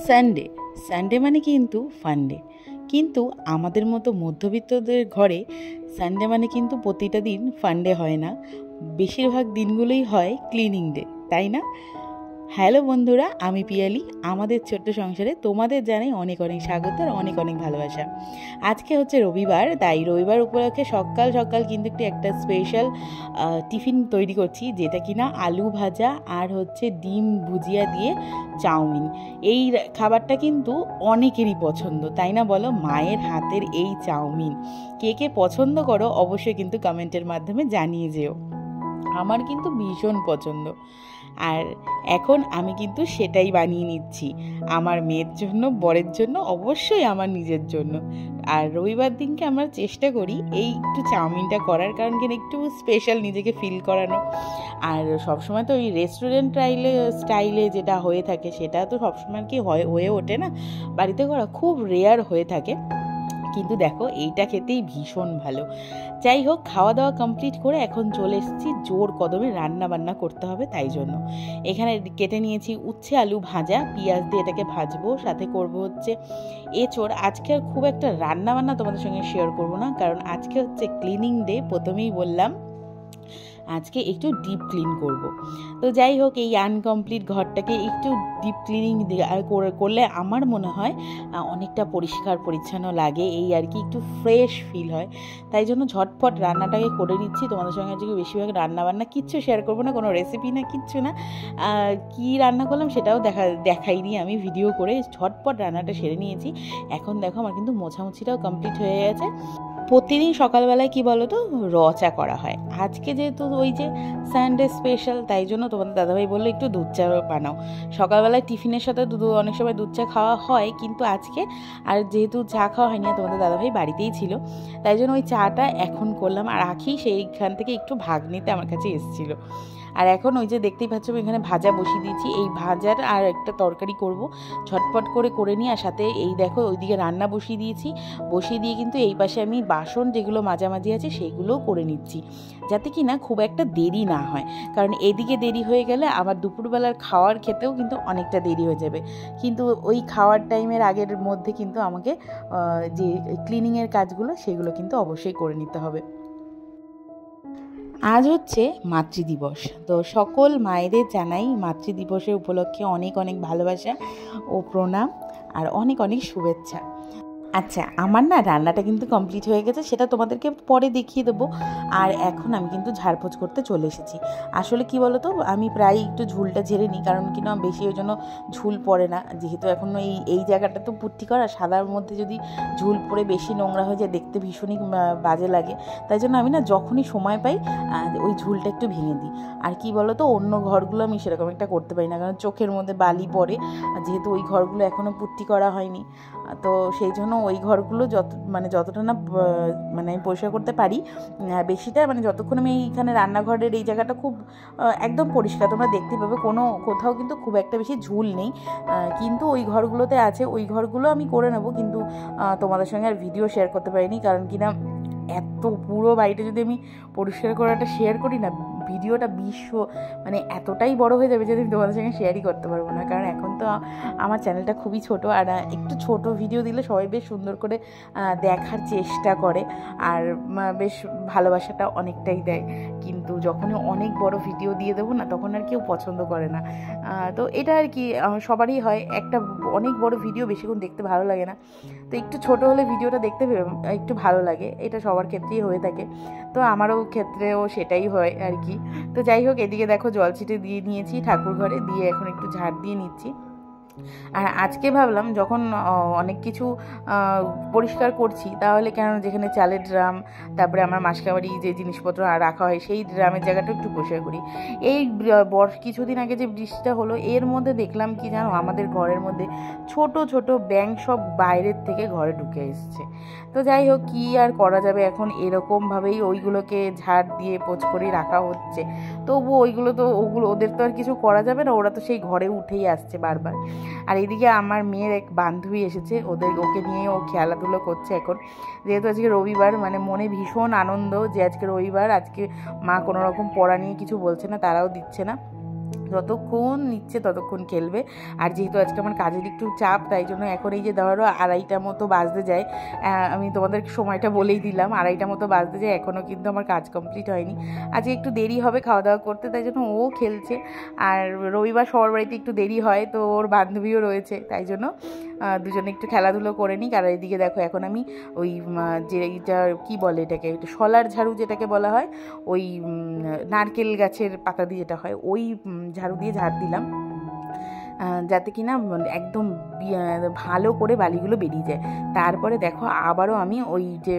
Sunday Sunday মানে কিন্তু ফান্ডে, কিন্তু আমাদের মতো মধ্যবিত্তদের ঘরে সানডে মানে কিন্তু প্রতিটা দিন ফান্ডে হয় না, বেশিরভাগ দিনগুলোই হয় ক্লিনিং ডে, তাই না? হ্যালো বন্ধুরা, আমি পিয়ালি। আমাদের ছোট্ট সংসারে তোমাদের জানাই অনেক অনেক স্বাগত আর অনেক অনেক ভালোবাসা। আজকে হচ্ছে রবিবার, তাই রবিবার উপলক্ষে সকাল সকাল কিন্তু একটা স্পেশাল টিফিন তৈরি করছি, যেটা কিনা আলু ভাজা আর হচ্ছে ডিম ভুজিয়া দিয়ে চাউমিন। এই খাবারটা কিন্তু অনেকেরই পছন্দ, তাই না বলো? মায়ের হাতের এই চাউমিন কে কে পছন্দ করো অবশ্যই কিন্তু কমেন্টের মাধ্যমে জানিয়ে যেও। আমার কিন্তু ভীষণ পছন্দ, আর এখন আমি কিন্তু সেটাই বানিয়ে নিচ্ছি আমার মেয়ের জন্য, বরের জন্য, অবশ্যই আমার নিজের জন্য। আর রবিবার দিনকে আমরা চেষ্টা করি এই একটু চাউমিনটা করার, কারণ কিনা একটু স্পেশাল নিজেকে ফিল করানো। আর সবসময় তো ওই রেস্টুরেন্ট স্টাইলে যেটা হয়ে থাকে সেটা তো সবসময় কি হয়ে ওঠে না, বাড়িতে করা খুব রেয়ার হয়ে থাকে। কিন্তু দেখো, এইটা খেতেই ভীষণ ভালো। যাই হোক, খাওয়া দাওয়া কমপ্লিট করে এখন চলে এসেছি জোর কদমে রান্না বান্না করতে হবে, তাই জন্য এখানে কেটে নিয়েছি উচ্ছে আলু ভাজা, পেঁয়াজ দিয়ে এটাকে ভাজবো, সাথে করব হচ্ছে এঁচোড়। আজকে আর খুব একটা রান্না বান্না তোমাদের সঙ্গে শেয়ার করব না, কারণ আজকে হচ্ছে ক্লিনিং ডে। প্রথমেই বললাম আজকে একটু ডিপ ক্লিন করব। তো যাই হোক, এই আনকমপ্লিট ঘরটাকে একটু ডিপ ক্লিনিং করলে আমার মনে হয় অনেকটা পরিষ্কার পরিচ্ছন্ন লাগে, এই আর কি, একটু ফ্রেশ ফিল হয়। তাই জন্য ঝটপট রান্নাটাকে করে নিচ্ছি। তোমাদের সঙ্গে আজকে বেশিরভাগ রান্নাবান্না কিচ্ছু শেয়ার করবো না, কোনো রেসিপি না, কিচ্ছু না। কি রান্না করলাম সেটাও দেখাইনি আমি ভিডিও করে, ঝটপট রান্নাটা সেরে নিয়েছি। এখন দেখো, আমার কিন্তু মোছামুছিটাও কমপ্লিট হয়ে গেছে। প্রতিদিন সকালবেলায় কি বলো তো, র চা করা হয়। আজকে যেহেতু ওই যে সানডে স্পেশাল, তাই জন্য তোমাদের দাদাভাই বললো একটু দুধ চা বানাও। সকালবেলায় টিফিনের সাথে অনেক সময় দুধ চা খাওয়া হয়, কিন্তু আজকে আর যেহেতু চা খাওয়া হয়নি, তোমাদের দাদাভাই বাড়িতেই ছিল, তাই জন্য ওই চাটা এখন করলাম। আর আখি সেইখান থেকে একটু ভাগ নিতে আমার কাছে এসেছিলো। আর এখন ওই যে দেখতেই পাচ্ছ, এখানে ভাজা বসিয়ে দিয়েছি। এই ভাজার আর একটা তরকারি করব, ঝটপট করে নিই। আর সাথে এই দেখো, ওইদিকে রান্না বসিয়ে দিয়েছি। বসিয়ে দিয়ে কিন্তু এই পাশে আমি বাসন যেগুলো মাঝামাঝি আছে সেগুলোও করে নিচ্ছি, যাতে কি না খুব একটা দেরি না হয়। কারণ এদিকে দেরি হয়ে গেলে আবার দুপুরবেলার খাওয়ার খেতেও কিন্তু অনেকটা দেরি হয়ে যাবে। কিন্তু ওই খাওয়ার টাইমের আগের মধ্যে কিন্তু আমাকে যে ক্লিনিংয়ের কাজগুলো সেগুলো কিন্তু অবশ্যই করে নিতে হবে। আজ হচ্ছে মাতৃদিবস, তো সকল মায়েদের জানাই মাতৃদিবসের উপলক্ষে অনেক অনেক ভালোবাসা ও প্রণাম আর অনেক অনেক শুভেচ্ছা। আচ্ছা, আমার না রান্নাটা কিন্তু কমপ্লিট হয়ে গেছে, সেটা তোমাদেরকে পরে দেখিয়ে দেবো। আর এখন আমি কিন্তু ঝাড়পোছ করতে চলে এসেছি। আসলে কি বলো তো, আমি প্রায় একটু ঝুলটা ঝেড়ে নিই, কারণ কি না বেশি ওই জন্য ঝুল পড়ে না, যেহেতু এখন এই জায়গাটা তো পুট্টি করা, সাদার মধ্যে যদি ঝুল পড়ে বেশি নোংরা হয়ে যায়, দেখতে ভীষণই বাজে লাগে। তাই জন্য আমি না যখনই সময় পাই ওই ঝুলটা একটু ভেঙে দিই। আর কি বলো তো, অন্য ঘরগুলো আমি সেরকম একটা করতে পারি না, কারণ চোখের মধ্যে বালি পড়ে, যেহেতু ওই ঘরগুলো এখনও পুট্টি করা হয়নি। তো সেই জন্য ওই ঘরগুলো যতটা না আমি পরিষ্কার করতে পারি, বেশিটা যতক্ষণ আমি এইখানে রান্নাঘরের এই জায়গাটা খুব একদম পরিষ্কার, তোমরা দেখতে পাবে কোথাও কিন্তু খুব একটা বেশি ঝুল নেই। কিন্তু ওই ঘরগুলোতে আছে, ওই ঘরগুলো আমি করে নেবো, কিন্তু তোমাদের সঙ্গে আর ভিডিও শেয়ার করতে পারিনি, কারণ কিনা এত পুরো বাড়িটা যদি আমি পরিষ্কার করাটা শেয়ার করি না, ভিডিওটা এতটাই বড় হয়ে যাবে যে আমি তোমাদের সঙ্গে শেয়ারই করতে পারবো না। কারণ এখন তো আমার চ্যানেলটা খুবই ছোট, আর একটু ছোট ভিডিও দিলে সবাই বেশ সুন্দর করে দেখার চেষ্টা করে, আর বেশ ভালোবাসাটা অনেকটাই দেয়। কিন্তু যখনই অনেক বড় ভিডিও দিয়ে দেবো না, তখন আর কেউ পছন্দ করে না। তো এটা আর কি সবারই হয়, একটা অনেক বড় ভিডিও বেশিক্ষণ দেখতে ভালো লাগে না, তো একটু ছোট হলে ভিডিওটা দেখতে একটু ভালো লাগে, এটা সবার ক্ষেত্রেই হয়ে থাকে। তো আমারও ক্ষেত্রেও সেটাই হয় আর কি। তো যাই হোক, এদিকে দেখো জল ছিটে দিয়ে নিয়েছি ঠাকুর ঘরে, দিয়ে এখন একটু ঝাড় দিয়ে নিচ্ছি। আর আজকে ভাবলাম, যখন অনেক কিছু পরিষ্কার করছি, তাহলে কেন যেখানে চালের ড্রাম, তারপরে আমার মাসকাবাড়ি যে জিনিসপত্র রাখা হয় সেই ড্রামের জায়গাটা একটু পরিষ্কার করি। এই কিছুদিন আগে যে বৃষ্টিটা হলো, এর মধ্যে দেখলাম কি জানো, আমাদের ঘরের মধ্যে ছোট ছোট ব্যাঙ সব বাইরের থেকে ঘরে ঢুকে এসছে। তো যাই হোক, কী আর করা যাবে, এখন এরকমভাবেই ওইগুলোকে ঝাড় দিয়ে পোছ করে রাখা হচ্ছে। তবু ওদের তো আর কিছু করা যাবে না, ওরা তো সেই ঘরে উঠেই আসছে বারবার। আর এদিকে আমার মেয়ের এক বান্ধবী এসেছে, ওকে নিয়ে ও খেলাধুলো করছে এখন, যেহেতু আজকে রবিবার। মনে ভীষণ আনন্দ যে আজকে রবিবার, আজকে মা কোনো রকম পড়া নিয়ে কিছু বলছে না, তারাও দিচ্ছে না। যতক্ষণ নিচ্ছে ততক্ষণ খেলবে। আর যেহেতু আজকে আমার কাজের একটু চাপ, তাই জন্য এখন এই যে ধরো 2:30 মতো বাজতে যায়, আমি তোমাদের সময়টা বলেই দিলাম, 2:30 মতো বাজতে যায়, এখনও কিন্তু আমার কাজ কমপ্লিট হয়নি। আজকে একটু দেরি হবে খাওয়া দাওয়া করতে, তাই জন্য ও খেলছে। আর রবিবার সবার বাড়িতে একটু দেরি হয়, তো ওর বান্ধবীও রয়েছে, তাই জন্য দুজনে একটু খেলাধুলো করে নিই। আর এইদিকে দেখো এখন আমি ওই যে এইটা কী বলে এটাকে, শলার ঝাড়ু যেটাকে বলা হয়, ওই নারকেল গাছের পাতা দিয়ে যেটা হয়, ওই ঝাড়ু দিয়ে ঝাড় দিলাম, যাতে কিনা একদম ভালো করে বালিগুলো বেরিয়ে যায়। তারপরে দেখো আবারও আমি ওই যে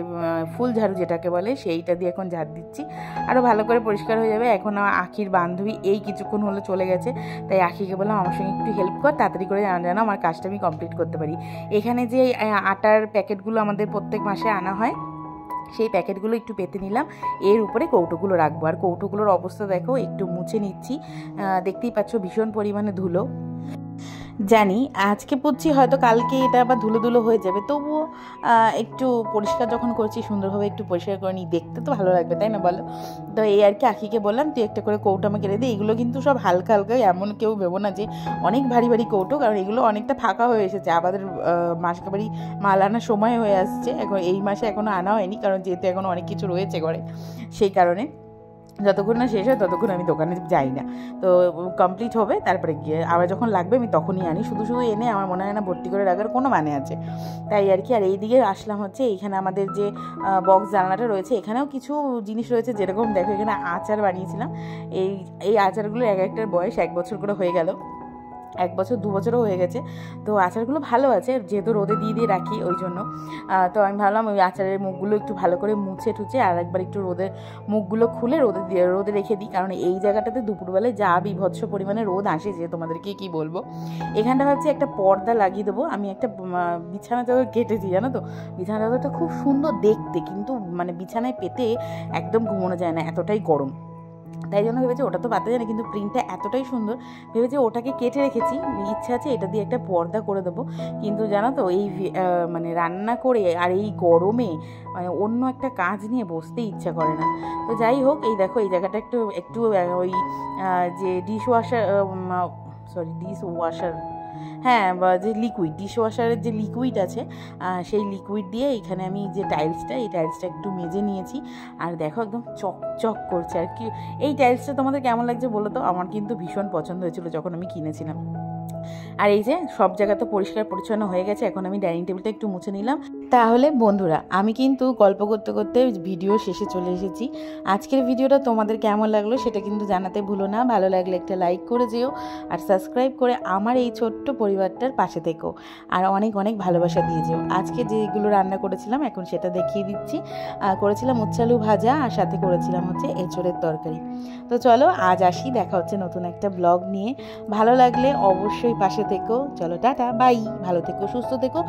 ফুল ঝাড়ু যেটাকে বলে সেইটা দিয়ে এখন ঝাড় দিচ্ছি, আরও ভালো করে পরিষ্কার হয়ে যাবে। এখন আমার আখির বান্ধবী এই কিছুক্ষণ হলো চলে গেছে, তাই আখিকে বললাম আমার সঙ্গে একটু হেল্প কর, তাড়াতাড়ি করে যেন আমার কাজটা আমি কমপ্লিট করতে পারি। এখানে যে আটার প্যাকেটগুলো আমাদের প্রত্যেক মাসে আনা হয়, সেই প্যাকেটগুলো একটু পেতে নিলাম, এর উপরে কৌটোগুলো রাখবো। আর কৌটোগুলোর অবস্থা দেখো, একটু মুছে নিচ্ছি, দেখতেই পাচ্ছ ভীষণ পরিমাণে ধুলো। জানি আজকে পুচ্ছি, হয়তো কালকে এটা আবার ধুলো ধুলো হয়ে যাবে, তবুও একটু পরিষ্কার যখন করছি সুন্দরভাবে একটু পরিষ্কার করে নিই, দেখতে তো ভালো লাগবে, তাই না বলো? তো এই আর কি, আখিকে বললাম তুই একটা করে কৌটো আমাকে রেখে দে। এগুলো কিন্তু সব হালকা হালকা, এমন কেউ ভেবো না যে অনেক ভারী ভারী কৌটো, কারণ এগুলো অনেকটা ফাঁকা হয়ে এসেছে, আমাদের মাসকাবাড়ি মাল আনার সময় হয়ে আসছে, এখন এই মাসে এখনও আনা হয়নি, কারণ যেহেতু এখনও অনেক কিছু রয়েছে ঘরে, সেই কারণে যতক্ষণ না শেষ হয় ততক্ষণ আমি দোকানে যাই না। তো কমপ্লিট হবে, তারপরে গিয়ে আবার যখন লাগবে আমি তখনই আনি, শুধু শুধু এনে আমার মনে হয় না ভর্তি করে রাখার কোনো মানে আছে, তাই আর কি। আর এই দিকে আসলাম হচ্ছে, এইখানে আমাদের যে বক্স জানলাটা রয়েছে, এখানেও কিছু জিনিস রয়েছে, যেরকম দেখো এখানে আচার বানিয়েছিলাম, এই আচারগুলো এক একটার বয়স 1 বছর করে হয়ে গেল, 1 বছর 2 বছরও হয়ে গেছে। তো আচারগুলো ভালো আছে, যেহেতু রোদে দিয়ে দিয়ে রাখি ওই জন্য। তো আমি ভাবলাম ওই আচারের মুখগুলো একটু ভালো করে মুছে টুছে আর একবার একটু রোদের মুখগুলো খুলে রোদে রেখে দিই, কারণ এই জায়গাটাতে দুপুরবেলায় যা বিভৎস পরিমাণে রোদ আসে যে তোমাদেরকে কি বলবো। এখানটা ভাবছি একটা পর্দা লাগিয়ে দেবো। আমি একটা বিছানা চাদর কেটেছি, জানো তো, বিছানা চাদরটা খুব সুন্দর দেখতে, কিন্তু মানে বিছানায় পেতে একদম ঘুমানো যায় না, এতটাই গরম। তাই জন্য ভেবেছি ওটা তো পাতা যায় না, কিন্তু প্রিন্টটা এতটাই সুন্দর ভেবেছি ওটাকে কেটে রেখেছি, ইচ্ছা আছে এটা দিয়ে একটা পর্দা করে দেবো। কিন্তু জানো তো এই মানে রান্না করে আর এই গরমে মানে অন্য একটা কাজ নিয়ে বসতে ইচ্ছা করে না। তো যাই হোক, এই দেখো এই জায়গাটা একটু একটু ওই যে ডিশ ওয়াশার, হ্যাঁ, যে লিকুইড ডিশওয়াশারের যে লিকুইড আছে, সেই লিকুইড দিয়ে এখানে আমি যে এই টাইলসটা একটু মেজে নিয়েছি। আর দেখো একদম চকচক করছে। আর কি এই টাইলসটা তোমাদের কেমন লাগছে বলো তো? আমার কিন্তু ভীষণ পছন্দ হয়েছিল যখন আমি কিনেছিলাম। আর এই যে সব জায়গা তো পরিষ্কার পরিচ্ছন্ন হয়ে গেছে, এখন আমি ডাইনিং টেবিলটা একটু মুছে নিলাম। তাহলে বন্ধুরা, আমি কিন্তু গল্প করতে করতে ভিডিও শেষে চলে এসেছি। আজকের ভিডিওটা তোমাদের কেমন লাগলো সেটা কিন্তু জানাতে ভুলো না। ভালো লাগলে একটা লাইক করে যেও, আর সাবস্ক্রাইব করে আমার এই ছোট্ট পরিবারটার পাশে থেকো, আর অনেক অনেক ভালোবাসা দিয়ে যেও। আজকে যেগুলো রান্না করেছিলাম এখন সেটা দেখিয়ে দিচ্ছি। করেছিলাম উচ্ছে আলু ভাজা, আর সাথে করেছিলাম হচ্ছে এঁচোড়ের তরকারি। তো চলো আজ আসি, দেখা হচ্ছে নতুন একটা ব্লগ নিয়ে। ভালো লাগলে অবশ্যই পাশে থেকো। চলো টাটা, বাই, ভালো থেকো, সুস্থ থেকো।